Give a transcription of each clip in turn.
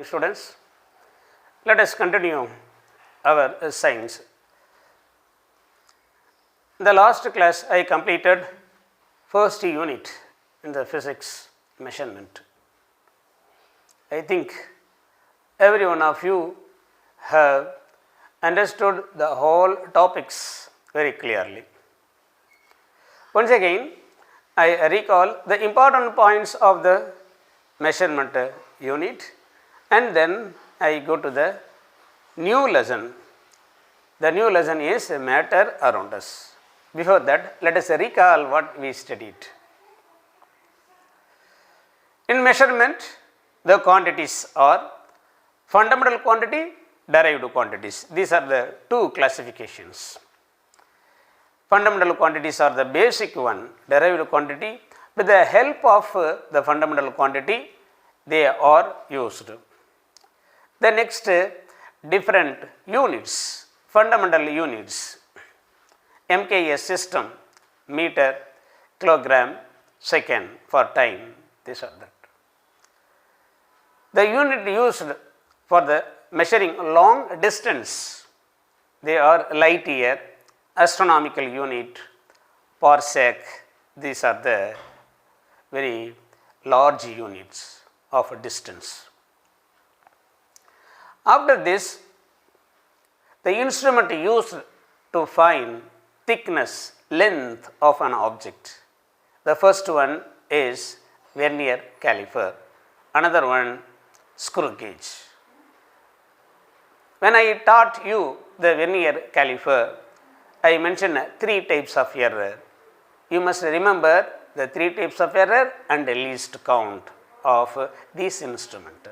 students. Let us continue our science. In the last class, I completed first unit in the physics measurement. I think every one of you have understood the whole topics very clearly. Once again, I recall the important points of the measurement unit, and then I go to the new lesson. The new lesson is matter around us. Before that, let us recall what we studied. In measurement, the quantities are fundamental quantity, derived quantities. These are the two classifications. Fundamental quantities are the basic one, derived quantity. With the help of the fundamental quantity, they are used. The next, different units, fundamental units, MKS system, meter, kilogram, second for time, these are that. The unit used for the measuring long distance, they are light year, astronomical unit, parsec, these are the very large units of a distance. After this, the instrument used to find thickness, length of an object. The first one is vernier caliper, another one screw gauge. When I taught you the vernier caliper, I mentioned three types of error. You must remember the three types of error and the least count of this instrument.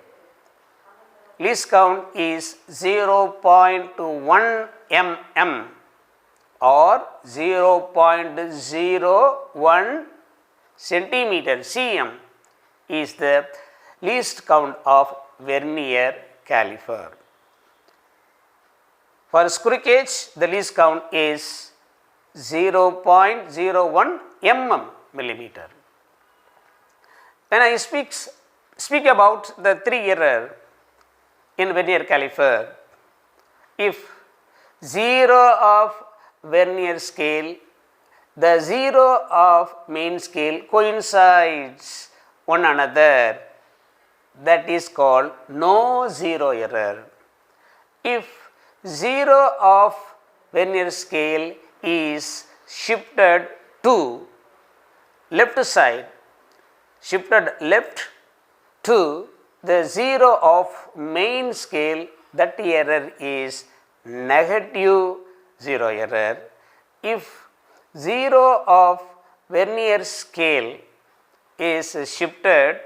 Least count is 0.1 mm or 0.01 centimeter cm is the least count of vernier caliper. For screw gauge, the least count is 0.01 millimeter. When I speak about the three error in vernier caliper, if 0 of vernier scale, the 0 of main scale coincides one another, that is called no zero error. If 0 of vernier scale is shifted to left side, shifted left to the 0 of main scale, that error is negative 0 error. If 0 of vernier scale is shifted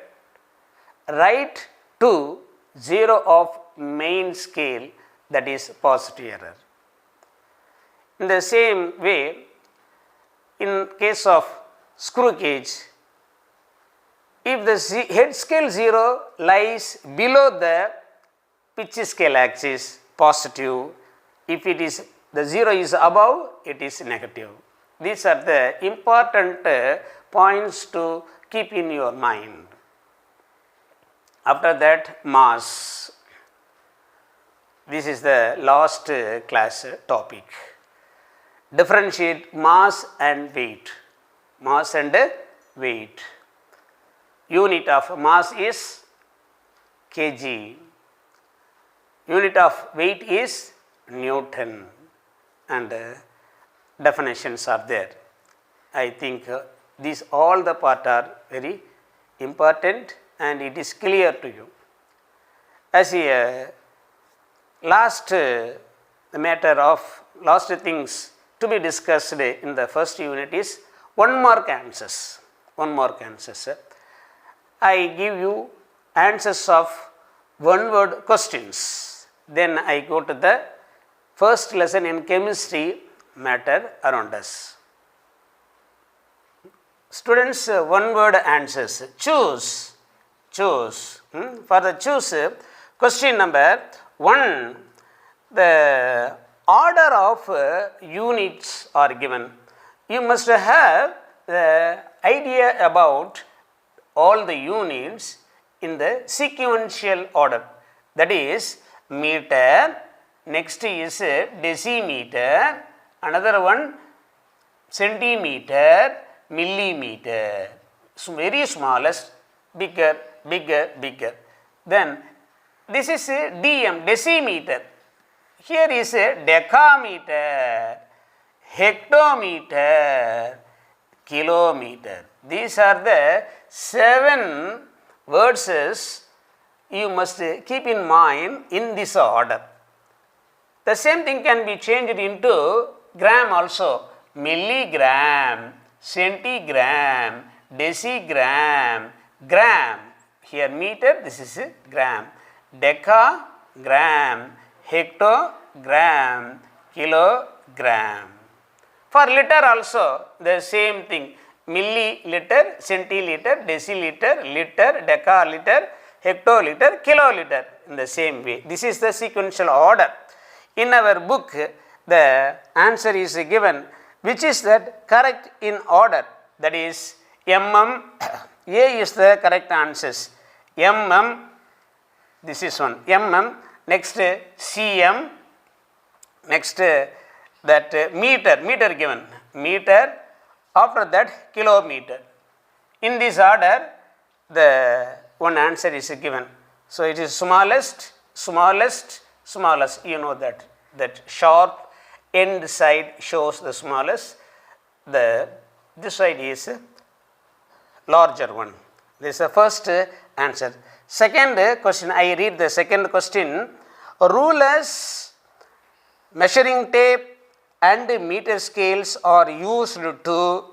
right to 0 of main scale, that is positive error. In the same way, in case of screw gauge, if the head scale 0 lies below the pitch scale axis, positive. If it is the 0 is above, it is negative. These are the important points to keep in your mind. After that, mass. This is the last class topic. Differentiate mass and weight. Mass and weight. Unit of mass is kg. Unit of weight is Newton, and definitions are there. I think these all the part are very important and it is clear to you. As a last matter of last things to be discussed in the first unit is 1 mark answers. 1 mark answers. I give you answers of one word questions. Then I go to the first lesson in chemistry, matter around us. Students, one word answers. Choose. Choose. For the choose, question number 1, the order of units are given. You must have the idea about all the units in the sequential order. that is meter, next is decimeter, another one centimeter, millimeter, so very smallest, bigger, bigger, bigger. Then this is dm, decimeter. Here is decameter, hectometer, kilometer. These are the 7 words you must keep in mind in this order. The same thing can be changed into gram also. Milligram, centigram, decigram, gram. Here meter, this is gram. Decagram, hectogram, kilogram. For liter also the same thing. Milliliter, centiliter, deciliter, liter, decaliter, hectoliter, kiloliter, in the same way. This is the sequential order. In our book, the answer is given, which is that correct in order, that is mm. A is the correct answers. Mm, this is one, mm, next cm, next that meter given, meter, after that kilometer. In this order the one answer is given. So it is smallest, smallest, smallest, you know that sharp end side shows the smallest, this side is larger one. This is the first answer. Second question, I read the second question. Rulers, measuring tape and meter scales are used to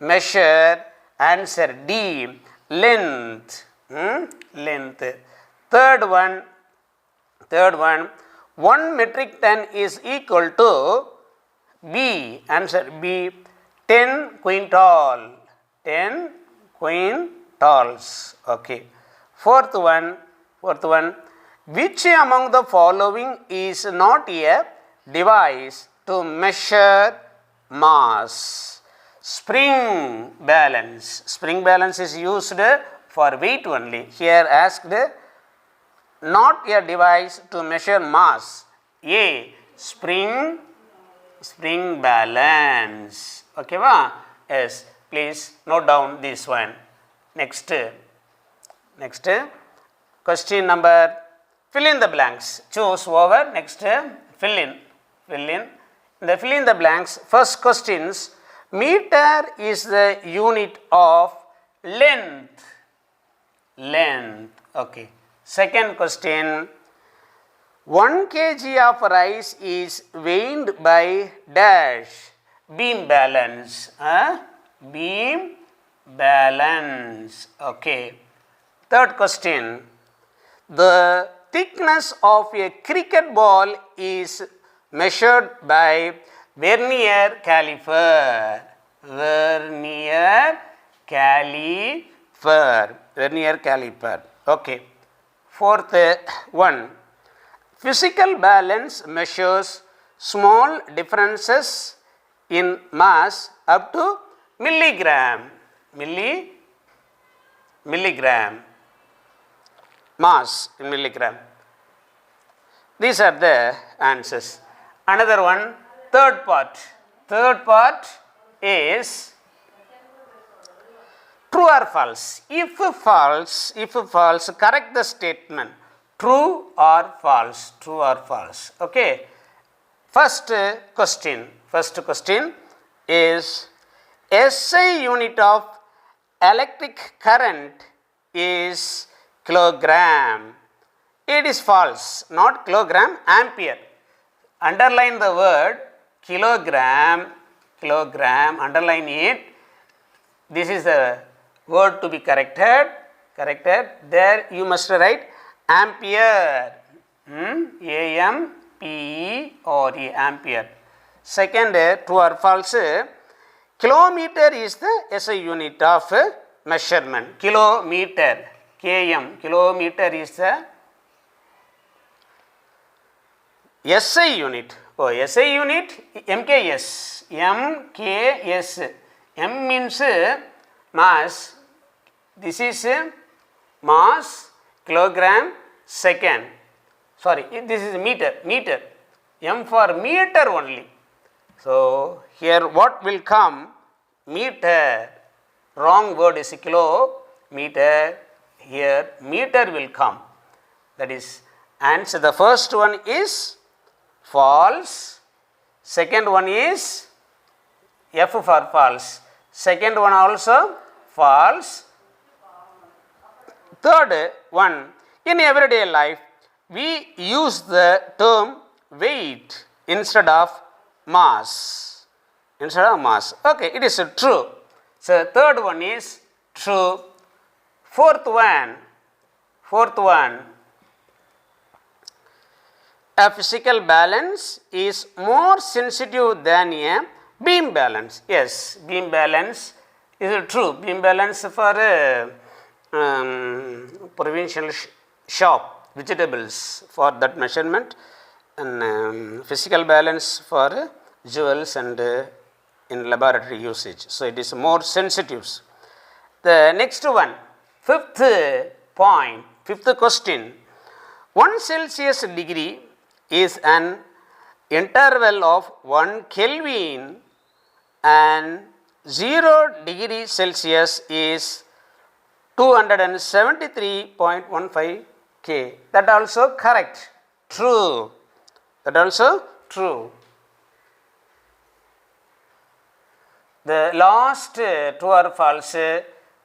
measure, answer D, length. Length. Third one, 1 metric ton is equal to B, answer B, 10 quintal, 10 quintals. Okay. Fourth one, which among the following is not a device to measure mass? Spring balance. Spring balance is used for weight only. Here asked, not a device to measure mass. A, spring balance. Okay, va? Yes, please note down this one. Next question number, fill in the blanks. Choose over, next fill in. The fill in the blanks, first questions, meter is the unit of length. Okay. Second question, 1 kg of rice is weighed by dash, beam balance. Beam balance. Okay. Third question, the thickness of a cricket ball is measured by vernier caliper. Vernier caliper. Okay. Fourth one, physical balance measures small differences in mass up to milligram. Milligram. Mass in milligram. These are the answers. Another one, third part. Third part is true or false. If false, correct the statement. True or false. Okay. First question is SI unit of electric current is kilogram. It is false, not kilogram, ampere. Underline the word kilogram, underline it. This is the word to be corrected. There you must write ampere. A-M-P-E-R-E, ampere. Second, true or false, kilometer is the SI unit of measurement. Kilometer, km, kilometer is the SI unit. SI unit, MKS. M means mass. This is mass, kilogram, second. sorry, this is meter, M for meter only. So, here what will come? Meter, wrong word is kilometer, here meter will come. That is answer. The first one is false, second one is F for false, second one also false. Third one, in everyday life we use the term weight instead of mass. Okay, it is true. So, third one is true. Fourth one, a physical balance is more sensitive than a beam balance. Yes, beam balance is true. Beam balance for provincial shop, vegetables for that measurement, and physical balance for jewels and in laboratory usage. So, it is more sensitive. The next one, fifth question, 1 Celsius degree is an interval of 1 Kelvin and 0 degree Celsius is 273.15 K. That also correct, true, that also true. The last true or false,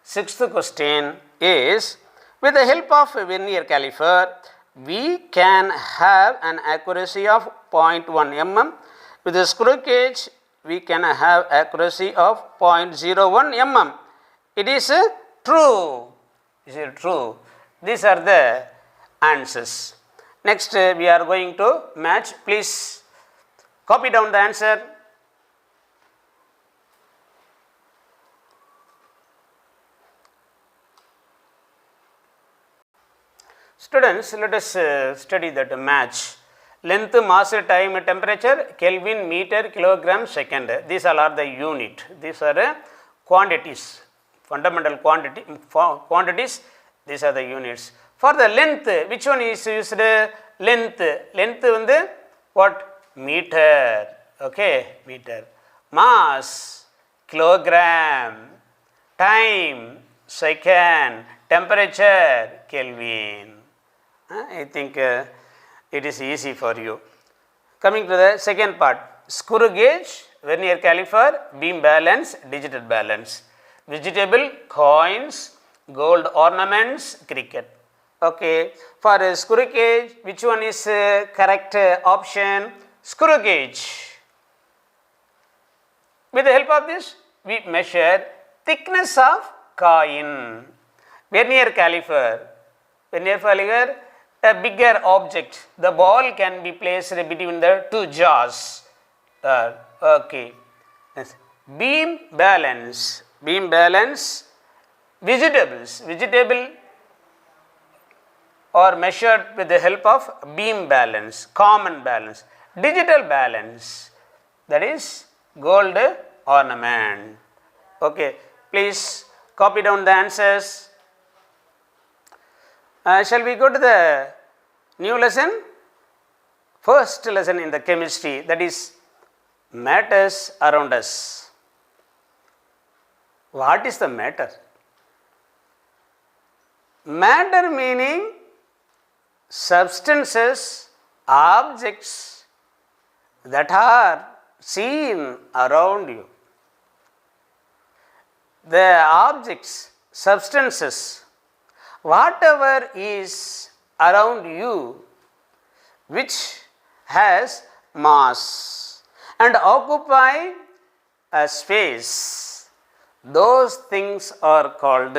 sixth question is, with the help of a vernier caliper, we can have an accuracy of 0.1 mm. With a screw gauge, we can have accuracy of 0.01 mm. It is true. Is it true? These are the answers. Next, we are going to match. Please copy down the answer. Students, let us study that match. Length, mass, time, temperature, Kelvin, meter, kilogram, second. These all are the unit. These are quantities, fundamental quantities. These are the units. For the length, which one is used? Length. Length is what? Meter. Okay, meter. Mass, kilogram. Time, second. Temperature, Kelvin. I think it is easy for you. Coming to the second part, screw gauge, vernier caliper, beam balance, digital balance, vegetable, coins, gold ornaments, cricket. Okay, for a screw gauge, which one is correct option? Screw gauge. With the help of this, we measure thickness of coin. Vernier caliper, a bigger object, the ball can be placed between the two jaws. Okay. Yes. Beam balance, vegetable are measured with the help of beam balance, common balance. Digital balance, that is gold ornament. Okay, please copy down the answers. Shall we go to the new lesson? First lesson in the chemistry, that is matters around us. What is the matter? Matter meaning substances, objects that are seen around you. The objects, substances, whatever is around you which has mass and occupy a space, those things are called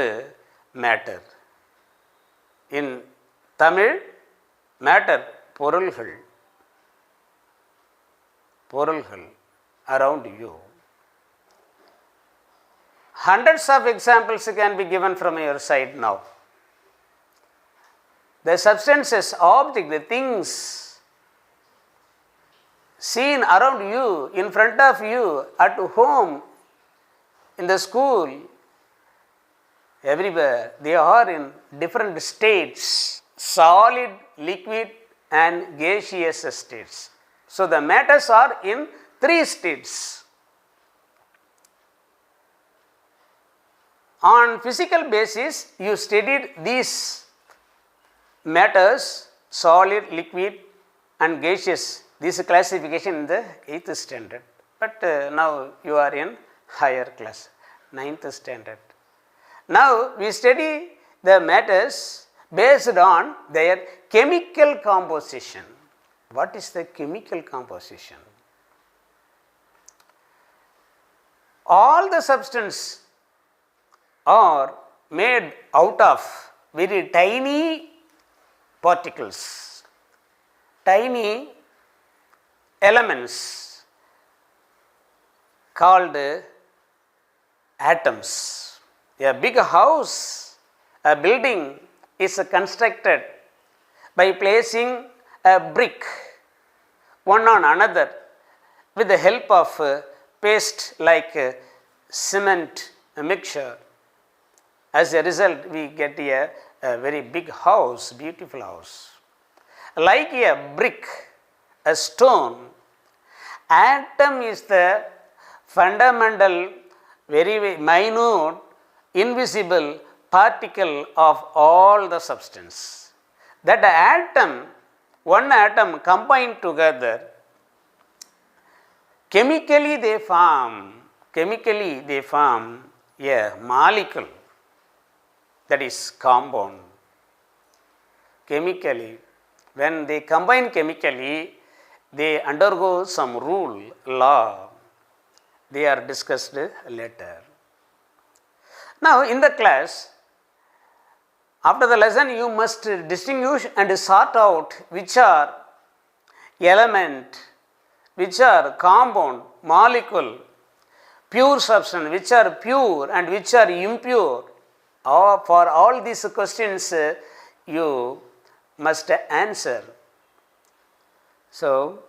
matter. In Tamil, matter, porulgal around you. Hundreds of examples can be given from your side now. The substances, object, the things seen around you, in front of you, at home, in the school, everywhere, they are in different states, solid, liquid and gaseous states. So the matters are in three states. On physical basis, you studied these matters, solid, liquid and gaseous, this classification in the 8th standard. But now you are in higher class, 9th standard. Now we study the matters based on their chemical composition. What is the chemical composition? All the substances are made out of very tiny particles, tiny elements called atoms. A big house, a building is constructed by placing a brick one on another with the help of paste like cement mixture. As a result, we get a very big house, beautiful house. Like a brick, a stone, atom is the fundamental, very minute, invisible particle of all the substance. That atom, one atom combined together, chemically they form a molecule, that is compound. Chemically, when they combine chemically, they undergo some rule, law. They are discussed later. Now in the class, after the lesson, you must distinguish and sort out which are element, which are compound, molecule, pure substance, which are pure and which are impure. For all these questions, you must answer. So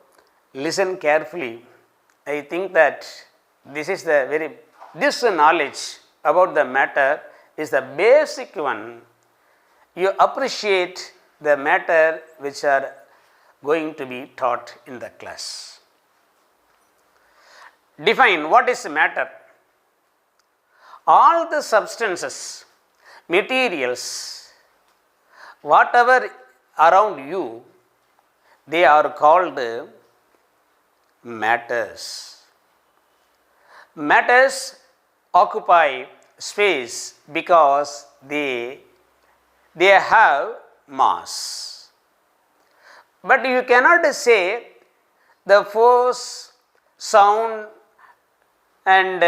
listen carefully. I think that this knowledge about the matter is the basic one. You appreciate the matter which are going to be taught in the class. Define what is matter. All the substances, materials, whatever around you, they are called matters. Matters occupy space because they have mass. But you cannot say the force, sound and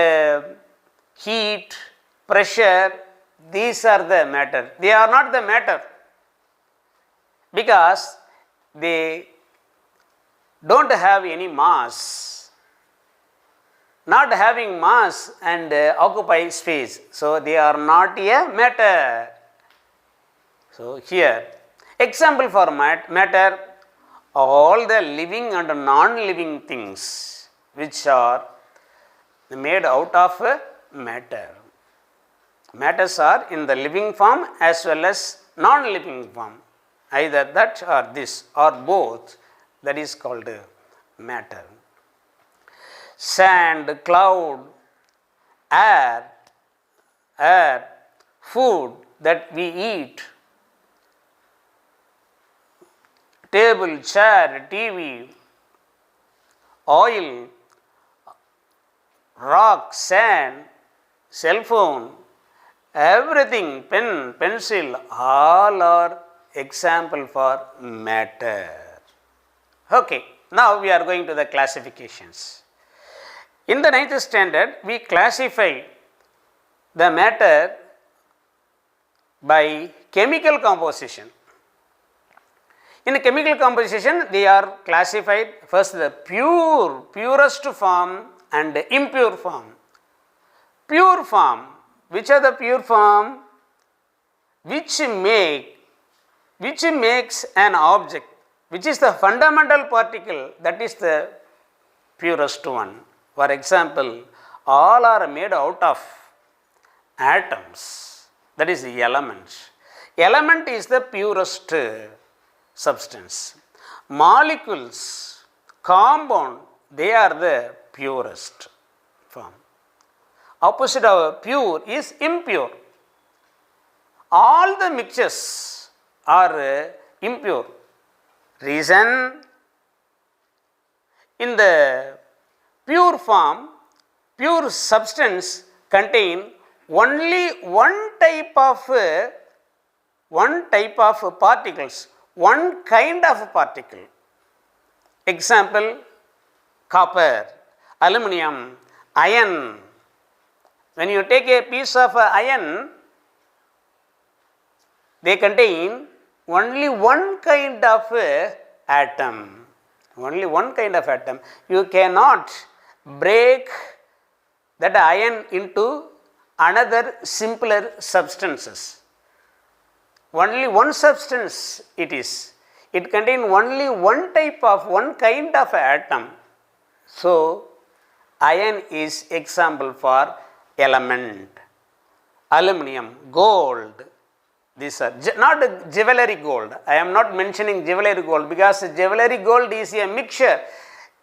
heat, pressure, these are the matter. They are not the matter because they don't have any mass. Not having mass and occupy space, so they are not a matter. So here, example for matter, all the living and non-living things which are made out of matter. Matters are in the living form as well as non-living form. Either that or this or both, that is called matter. Sand, cloud, air, food that we eat, table, chair, TV, oil, rock, sand, cell phone, everything, pen, pencil, all are example for matter. Okay, now we are going to the classifications. In the 9th standard, we classify the matter by chemical composition. In chemical composition, they are classified first the purest form and impure form. Pure form, which are the pure form? Which makes an object, which is the fundamental particle, that is the purest one. For example, all are made out of atoms, that is the elements. Element is the purest substance. molecules, compound, they are the purest form. Opposite of pure is impure. All the mixtures are impure. Reason, in the pure form, pure substance contain only one type of particles, one kind of particle. Example, copper, aluminum, iron. When you take a piece of iron, they contain only one kind of atom. Only one kind of atom. You cannot break that iron into another simpler substances. Only one substance it is. It contains only one type of, one kind of atom. So, iron is example for element. Aluminum, gold. These are not jewelry gold. I am not mentioning jewelry gold because jewelry gold is a mixture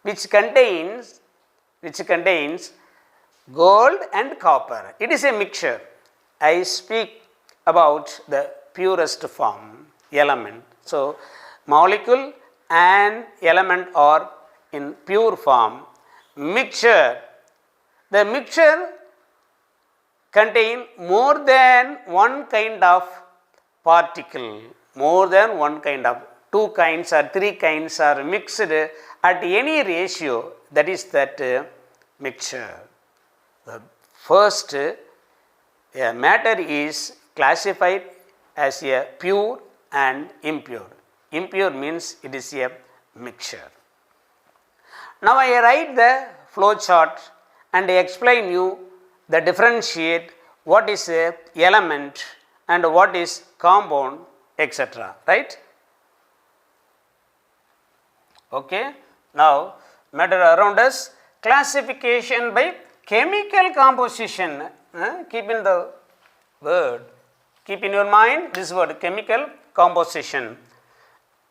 which contains gold and copper. It is a mixture. I speak about the purest form, element. So, molecule and element are in pure form. Mixture, the mixture contain more than one kind of particle, more than one kind of, two kinds or three kinds are mixed at any ratio, that is that mixture. The first matter is classified as a pure and impure. Impure means it is a mixture. Now I write the flow chart and I explain you the differentiate what is a element and what is compound, etc. Right? Okay. Now matter around us, classification by chemical composition. Keep in the word, keep in your mind this word, chemical composition.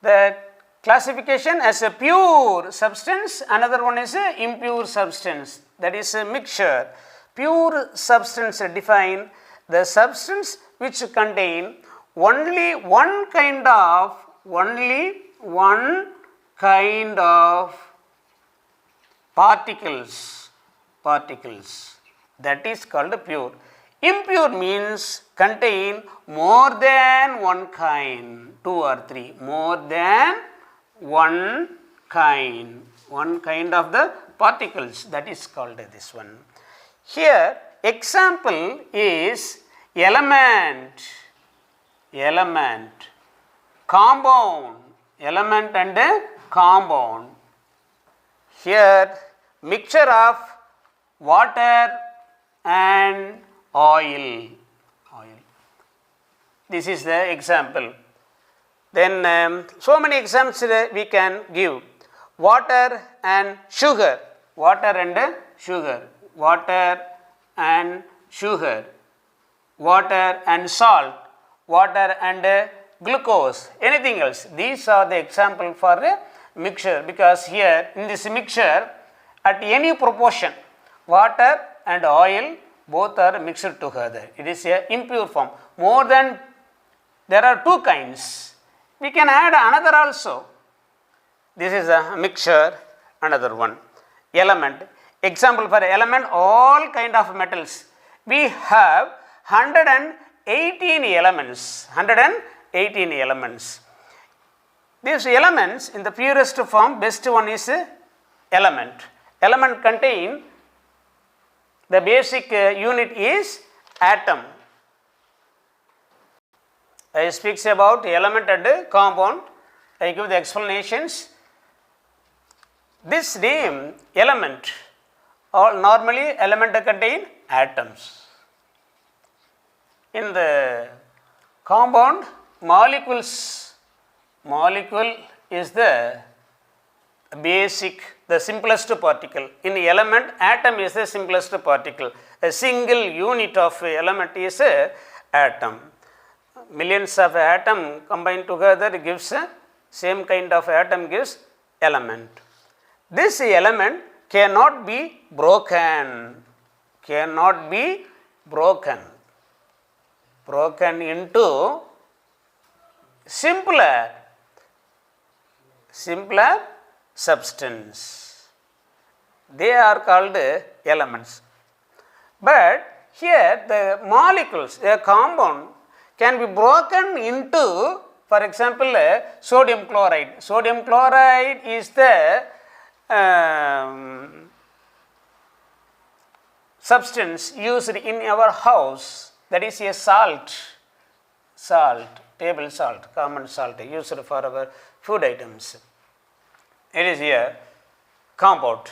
The classification as a pure substance, another one is a impure substance, that is a mixture. Pure substance define the substance which contain only one kind of particles, that is called pure. Impure means contain more than one kind, two or three, more than one kind of the particles, that is called this one. Here example is element, compound, element and compound. Here mixture of water and oil. This is the example. Then so many examples we can give. Water and sugar, water and salt, water and glucose, anything else. These are the example for a mixture, because here in this mixture at any proportion water and oil both are mixed together. It is a impure form. More than, there are two kinds. We can add another also. This is a mixture, another one. Element. Example for element, all kind of metals. We have 118 elements. These elements in the purest form, best one is element. Element contain, the basic unit is atom. I speaks about element and compound. I give the explanations. This name element, or normally element contain atoms. In the compound, molecule is the basic, the simplest particle. In element, atom is the simplest particle. A single unit of element is a atom. Millions of atom combined together gives same kind of atom gives element. This element cannot be broken, broken into simpler substance. They are called elements. But here the molecules, a compound can be broken into, for example, sodium chloride. Sodium chloride is the substance used in our house, that is a salt, table salt, common salt used for our food items. It is a compound.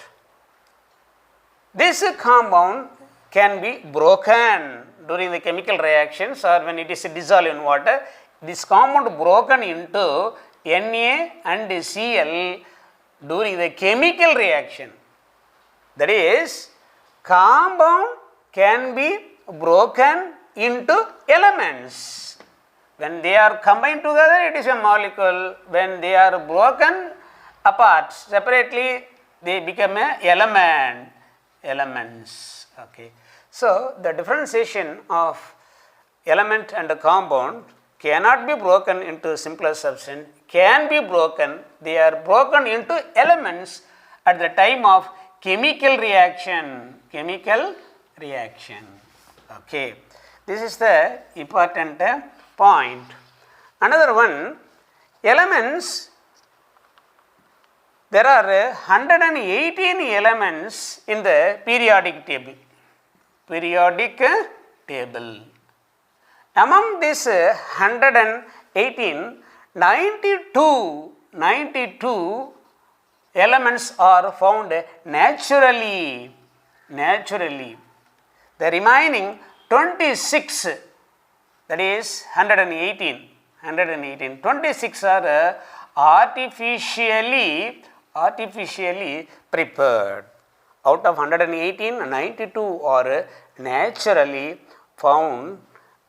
This compound can be broken during the chemical reactions or when it is dissolved in water. This compound broken into Na and Cl during the chemical reaction. That is, compound can be broken into elements. When they are combined together, it is a molecule. When they are broken apart separately, they become a elements. Okay. So the differentiation of element and compound cannot be broken into simpler substance, can be broken. They are broken into elements at the time of chemical reaction. Okay. This is the important point. Another one, elements. There are 118 elements in the periodic table. Among this 118, 92 elements are found naturally. The remaining 26, that is 118, 26 are artificially prepared. Out of 118, 92 are naturally found.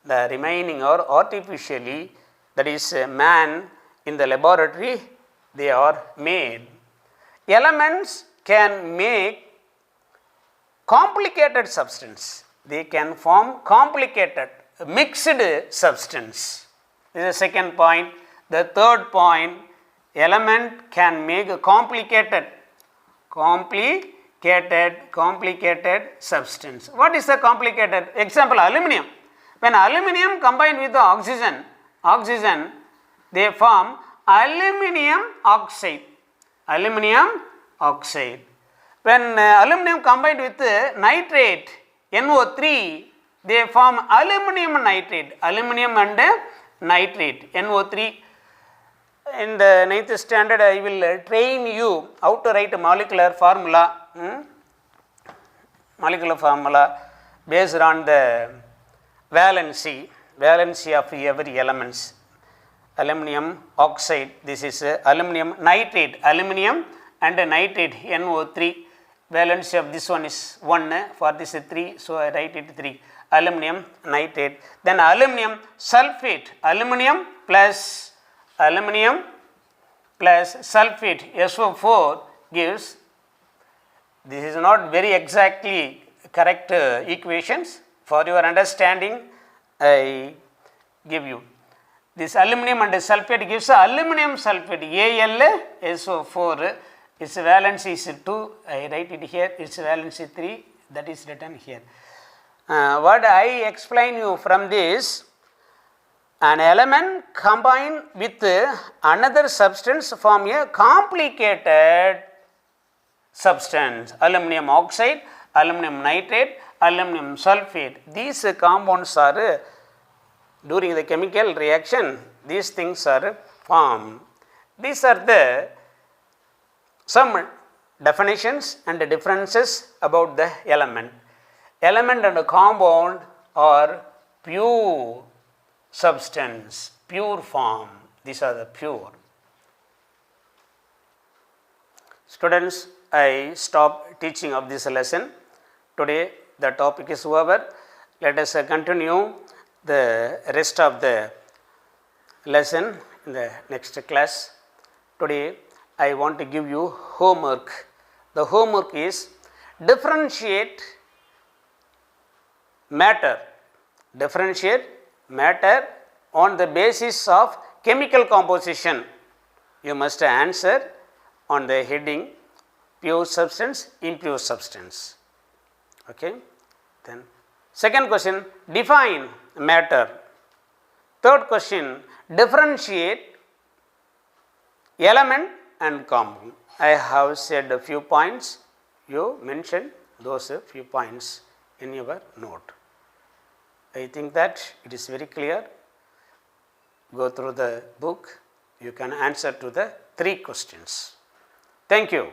The remaining are artificially, that is man in the laboratory, they are made. Elements can make complicated substance. They can form complicated, mixed substance. This is the second point. The third point, element can make a complicated substance. What is the complicated? Example, aluminum. When aluminum combined with the oxygen, they form aluminum oxide. When aluminum combined with nitrate, NO3, they form aluminum nitrate. Aluminum and nitrate, NO3. In the 9th standard, I will train you how to write a molecular formula. Based on the valency of every elements. Aluminum oxide, this is aluminum nitrate, aluminum and nitrate, NO3. Valency of this one is 1, for this is 3, so I write it 3. Aluminum nitrate. Then aluminum sulfate, aluminum plus sulfate, SO4 gives, this is not very exactly correct equations. For your understanding, I give you. This aluminum and sulfate gives aluminum sulfate, AlSO4. Its valency is 2, I write it here, its valency 3, that is written here. What I explain you from this, an element combined with another substance form a complicated substance. Aluminum oxide, aluminum nitrate, aluminum sulfate. These compounds are, during the chemical reaction, these things are formed. These are the some definitions and differences about the element. Element and compound are pure substance, pure form. These are the pure. Students, I stop teaching of this lesson. Today the topic is over. Let us continue the rest of the lesson in the next class. today I want to give you homework. The homework is differentiate matter on the basis of chemical composition. You must answer on the heading pure substance, impure substance. Okay. Then second question, define matter. Third question, differentiate element and compound. I have said a few points, you mention those few points in your note. I think that it is very clear. Go through the book, you can answer to the 3 questions. Thank you.